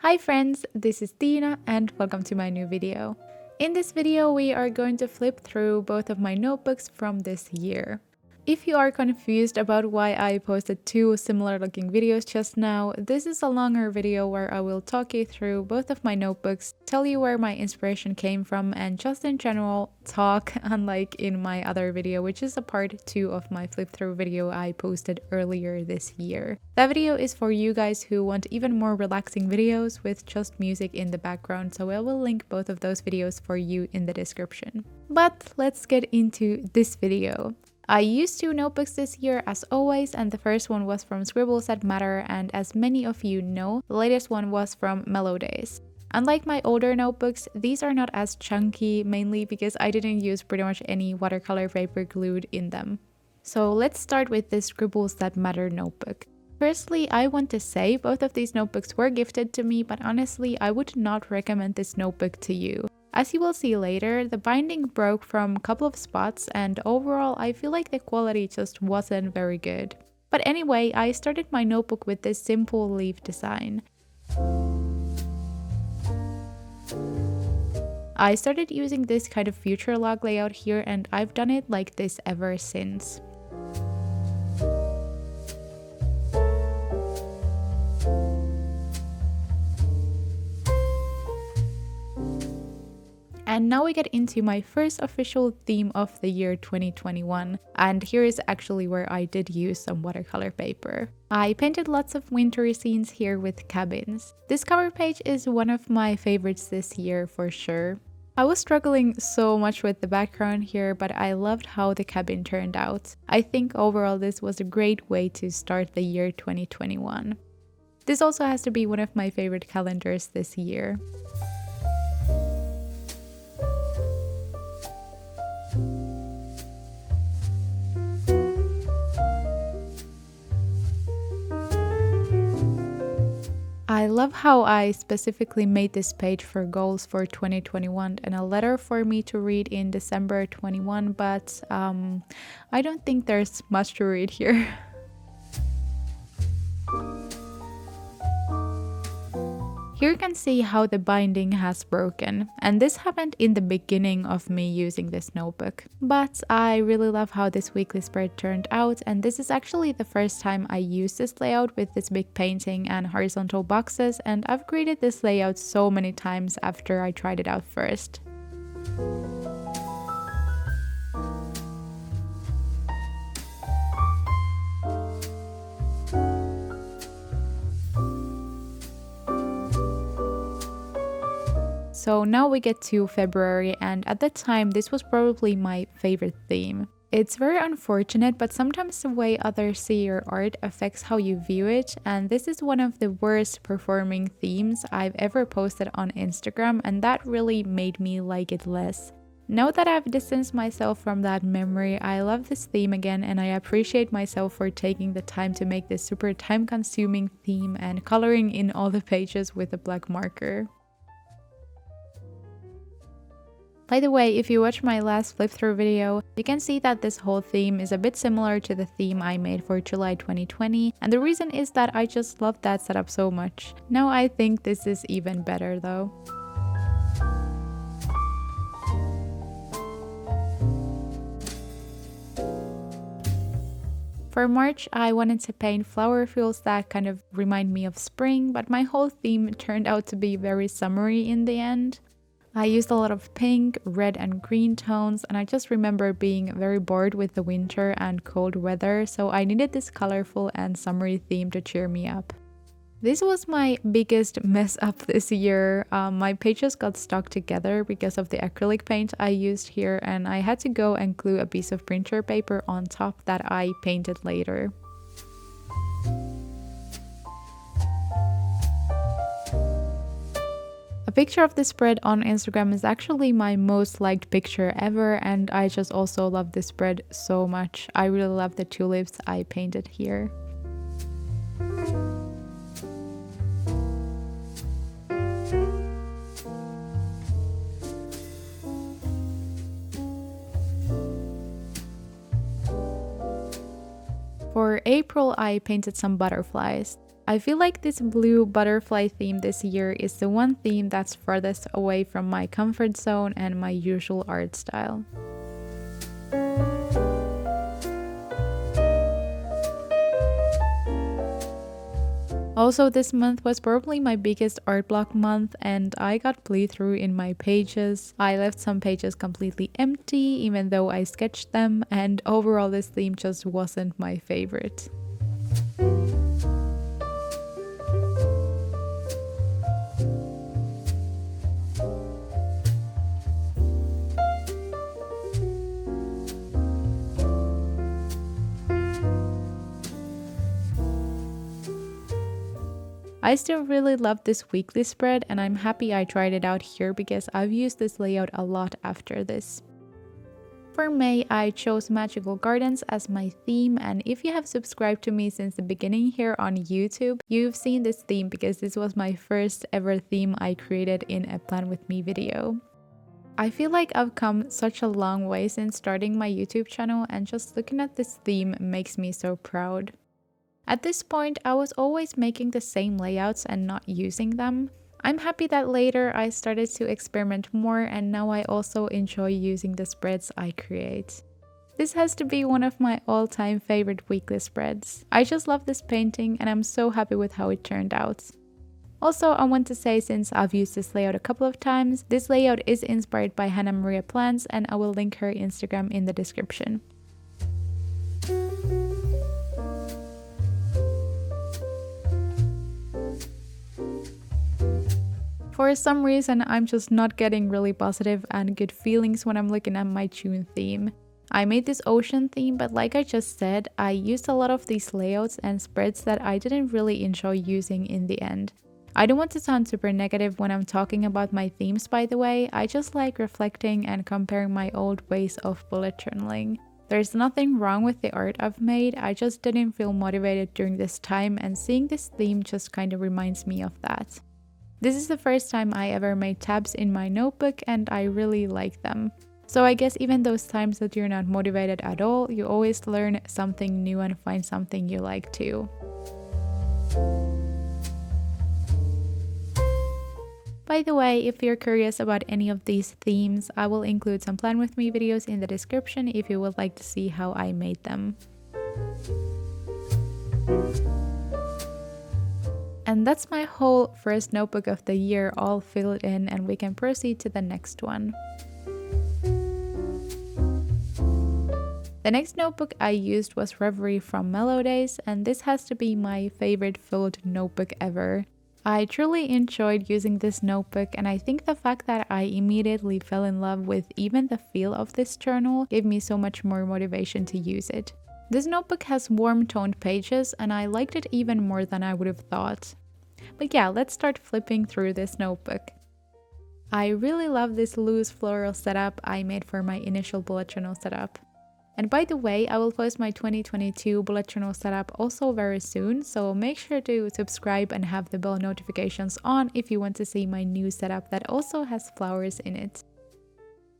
Hi friends, this is Tina and welcome to my new video. In this video we are going to flip through both of my notebooks from this year. If you are confused about why I posted two similar looking videos just now, this is a longer video where I will talk you through both of my notebooks, tell you where my inspiration came from, and just in general talk, unlike in my other video, which is a part 2 of my flip through video I posted earlier this year. That video is for you guys who want even more relaxing videos with just music in the background, so I will link both of those videos for you in the description. But let's get into this video. I used two notebooks this year as always, and the first one was from Scribbles That Matter, and as many of you know, the latest one was from Mellow days. Unlike my older notebooks, these are not as chunky, mainly because I didn't use pretty much any watercolor paper glued in them. So let's start with this Scribbles That Matter notebook. Firstly, I want to say both of these notebooks were gifted to me, but honestly, I would not recommend this notebook to you. As you will see later, the binding broke from a couple of spots and overall I feel like the quality just wasn't very good. But anyway, I started my notebook with this simple leaf design. I started using this kind of future log layout here and I've done it like this ever since. And now we get into my first official theme of the year 2021, and here is actually where I did use some watercolor paper. I painted lots of wintry scenes here with cabins. This cover page is one of my favorites this year for sure. I was struggling so much with the background here, but I loved how the cabin turned out. I think overall this was a great way to start the year 2021. This also has to be one of my favorite calendars this year. I love how I specifically made this page for goals for 2021 and a letter for me to read in December 21, but I don't think there's much to read here. Here you can see how the binding has broken, and this happened in the beginning of me using this notebook. But I really love how this weekly spread turned out, and this is actually the first time I used this layout with this big painting and horizontal boxes, and I've created this layout so many times after I tried it out first. So now we get to February, and at the time this was probably my favorite theme. It's very unfortunate, but sometimes the way others see your art affects how you view it, and this is one of the worst performing themes I've ever posted on Instagram, and that really made me like it less. Now that I've distanced myself from that memory, I love this theme again and I appreciate myself for taking the time to make this super time-consuming theme and coloring in all the pages with a black marker. By the way, if you watch my last flip through video, you can see that this whole theme is a bit similar to the theme I made for July 2020, and the reason is that I just love that setup so much. Now I think this is even better though. For March, I wanted to paint flower fields that kind of remind me of spring, but my whole theme turned out to be very summery in the end. I used a lot of pink, red and green tones, and I just remember being very bored with the winter and cold weather, so I needed this colorful and summery theme to cheer me up. This was my biggest mess up this year. My pages got stuck together because of the acrylic paint I used here, and I had to go and glue a piece of printer paper on top that I painted later. A picture of this spread on Instagram is actually my most liked picture ever, and I just also love this spread so much. I really love the tulips I painted here. For April, I painted some butterflies. I feel like this blue butterfly theme this year is the one theme that's farthest away from my comfort zone and my usual art style. Also, this month was probably my biggest art block month and I got bleed through in my pages. I left some pages completely empty even though I sketched them, and overall this theme just wasn't my favorite. I still really love this weekly spread and I'm happy I tried it out here because I've used this layout a lot after this. For May, I chose Magical Gardens as my theme, and if you have subscribed to me since the beginning here on YouTube, you've seen this theme because this was my first ever theme I created in a Plan With Me video. I feel like I've come such a long way since starting my YouTube channel, and just looking at this theme makes me so proud. At this point, I was always making the same layouts and not using them. I'm happy that later I started to experiment more, and now I also enjoy using the spreads I create. This has to be one of my all-time favorite weekly spreads. I just love this painting and I'm so happy with how it turned out. Also, I want to say, since I've used this layout a couple of times, this layout is inspired by Hannah Maria Plants, and I will link her Instagram in the description. For some reason, I'm just not getting really positive and good feelings when I'm looking at my June theme. I made this ocean theme, but like I just said, I used a lot of these layouts and spreads that I didn't really enjoy using in the end. I don't want to sound super negative when I'm talking about my themes, by the way. I just like reflecting and comparing my old ways of bullet journaling. There's nothing wrong with the art I've made, I just didn't feel motivated during this time, and seeing this theme just kind of reminds me of that. This is the first time I ever made tabs in my notebook and I really like them. So I guess even those times that you're not motivated at all, you always learn something new and find something you like too. By the way, if you're curious about any of these themes, I will include some Plan With Me videos in the description if you would like to see how I made them. And that's my whole first notebook of the year all filled in, and we can proceed to the next one. The next notebook I used was Rêverie from Mellow days, and this has to be my favorite filled notebook ever. I truly enjoyed using this notebook, and I think the fact that I immediately fell in love with even the feel of this journal gave me so much more motivation to use it. This notebook has warm toned pages and I liked it even more than I would have thought. But yeah, let's start flipping through this notebook. I really love this loose floral setup I made for my initial bullet journal setup. And by the way, I will post my 2022 bullet journal setup also very soon, so make sure to subscribe and have the bell notifications on if you want to see my new setup that also has flowers in it.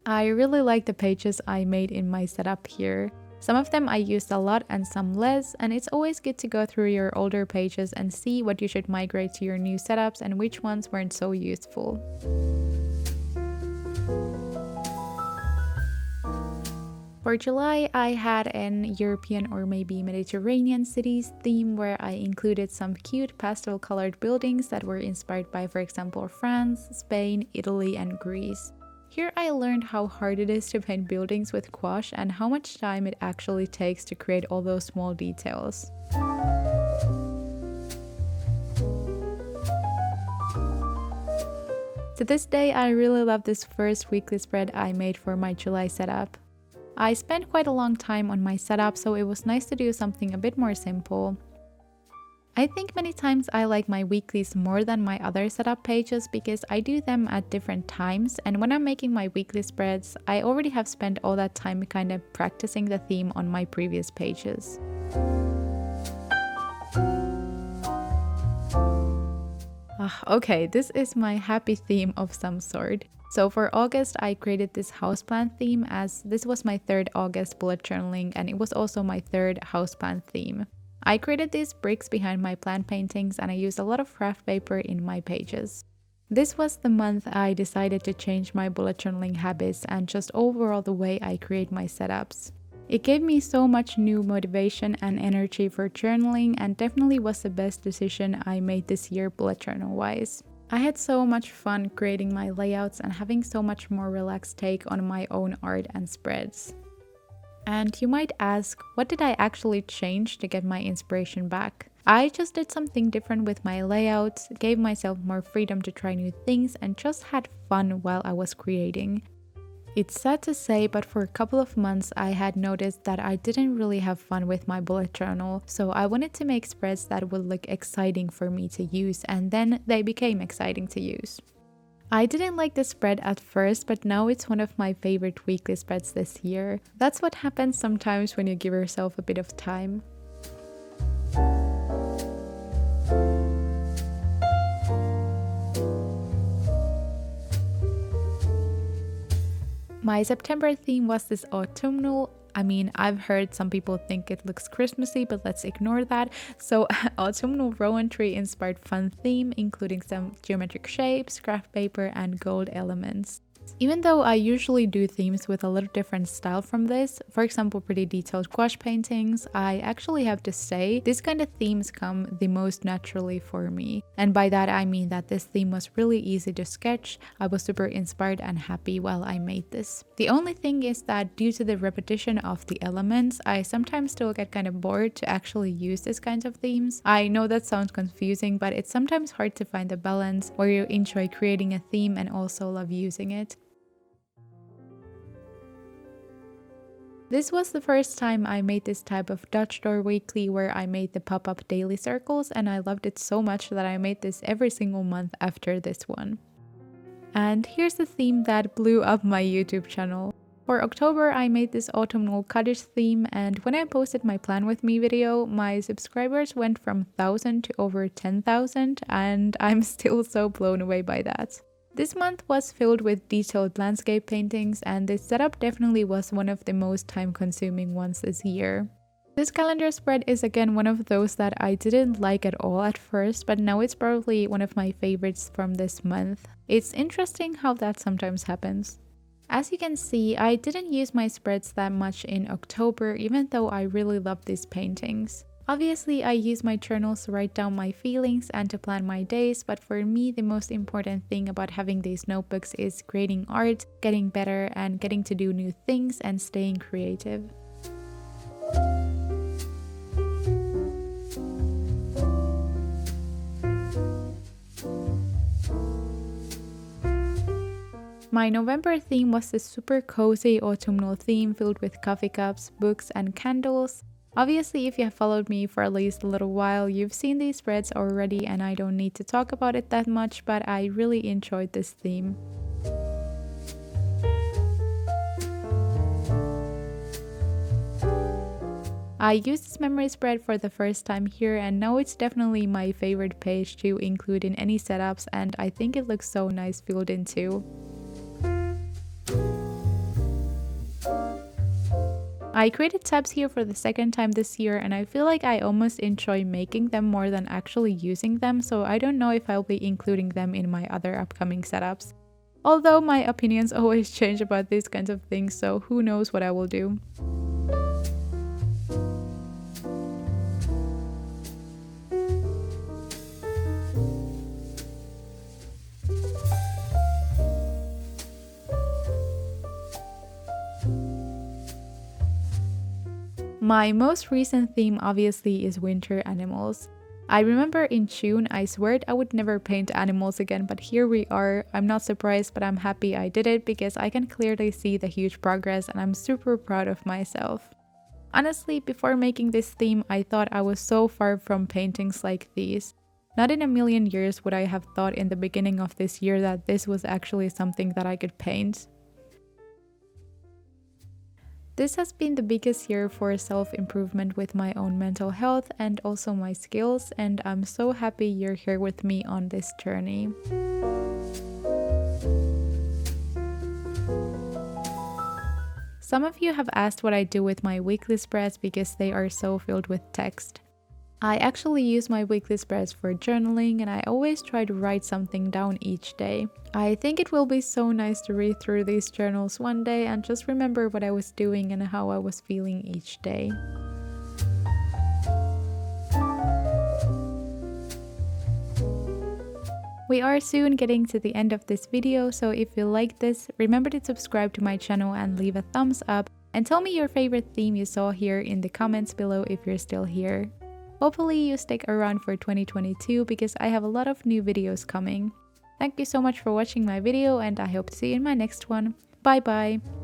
I really like the pages I made in my setup here. Some of them I used a lot and some less, and it's always good to go through your older pages and see what you should migrate to your new setups and which ones weren't so useful. For July, I had an European or maybe Mediterranean cities theme where I included some cute pastel colored buildings that were inspired by, for example, France, Spain, Italy, and Greece. Here I learned how hard it is to paint buildings with gouache and how much time it actually takes to create all those small details. To this day, I really love this first weekly spread I made for my July setup. I spent quite a long time on my setup, so it was nice to do something a bit more simple. I think many times I like my weeklies more than my other setup pages because I do them at different times, and when I'm making my weekly spreads, I already have spent all that time kind of practicing the theme on my previous pages. Okay, this is my happy theme of some sort. So for August, I created this houseplant theme, as this was my third August bullet journaling and it was also my third houseplant theme. I created these bricks behind my plant paintings and I used a lot of craft paper in my pages. This was the month I decided to change my bullet journaling habits and just overall the way I create my setups. It gave me so much new motivation and energy for journaling and definitely was the best decision I made this year bullet journal wise. I had so much fun creating my layouts and having so much more relaxed take on my own art and spreads. And you might ask, what did I actually change to get my inspiration back? I just did something different with my layouts, gave myself more freedom to try new things and just had fun while I was creating. It's sad to say, but for a couple of months I had noticed that I didn't really have fun with my bullet journal, so I wanted to make spreads that would look exciting for me to use, and then they became exciting to use. I didn't like the spread at first, but now it's one of my favorite weekly spreads this year. That's what happens sometimes when you give yourself a bit of time. My September theme was this autumnal. I've heard some people think it looks Christmassy, but let's ignore that. So, autumnal rowan tree inspired fun theme, including some geometric shapes, craft paper, and gold elements. Even though I usually do themes with a little different style from this, for example pretty detailed gouache paintings, I actually have to say this kind of themes come the most naturally for me. And by that I mean that this theme was really easy to sketch. I was super inspired and happy while I made this. The only thing is that due to the repetition of the elements, I sometimes still get kind of bored to actually use this kind of themes. I know that sounds confusing, but it's sometimes hard to find the balance where you enjoy creating a theme and also love using it. This was the first time I made this type of Dutch door weekly where I made the pop-up daily circles, and I loved it so much that I made this every single month after this one. And here's the theme that blew up my YouTube channel. For October, I made this autumnal cottage theme, and when I posted my plan with me video, my subscribers went from 1,000 to over 10,000, and I'm still so blown away by that. This month was filled with detailed landscape paintings, and this setup definitely was one of the most time-consuming ones this year. This calendar spread is again one of those that I didn't like at all at first, but now it's probably one of my favorites from this month. It's interesting how that sometimes happens. As you can see, I didn't use my spreads that much in October, even though I really love these paintings. Obviously, I use my journals to write down my feelings and to plan my days, but for me, the most important thing about having these notebooks is creating art, getting better, and getting to do new things and staying creative. My November theme was this super cozy autumnal theme filled with coffee cups, books, and candles. Obviously, if you have followed me for at least a little while, you've seen these spreads already and I don't need to talk about it that much, but I really enjoyed this theme. I used this memory spread for the first time here, and now it's definitely my favorite page to include in any setups, and I think it looks so nice filled in too. I created tabs here for the second time this year, and I feel like I almost enjoy making them more than actually using them, so I don't know if I'll be including them in my other upcoming setups. Although my opinions always change about these kinds of things, so who knows what I will do. My most recent theme obviously is winter animals. I remember in June I swore I would never paint animals again, but here we are. I'm not surprised, but I'm happy I did it because I can clearly see the huge progress and I'm super proud of myself. Honestly, before making this theme, I thought I was so far from paintings like these. Not in a million years would I have thought in the beginning of this year that this was actually something that I could paint. This has been the biggest year for self-improvement with my own mental health and also my skills, and I'm so happy you're here with me on this journey. Some of you have asked what I do with my weekly spreads because they are so filled with text. I actually use my weekly spreads for journaling, and I always try to write something down each day. I think it will be so nice to read through these journals one day and just remember what I was doing and how I was feeling each day. We are soon getting to the end of this video, so if you like this, remember to subscribe to my channel and leave a thumbs up, and tell me your favorite theme you saw here in the comments below if you're still here. Hopefully you stick around for 2022 because I have a lot of new videos coming. Thank you so much for watching my video, and I hope to see you in my next one. Bye bye!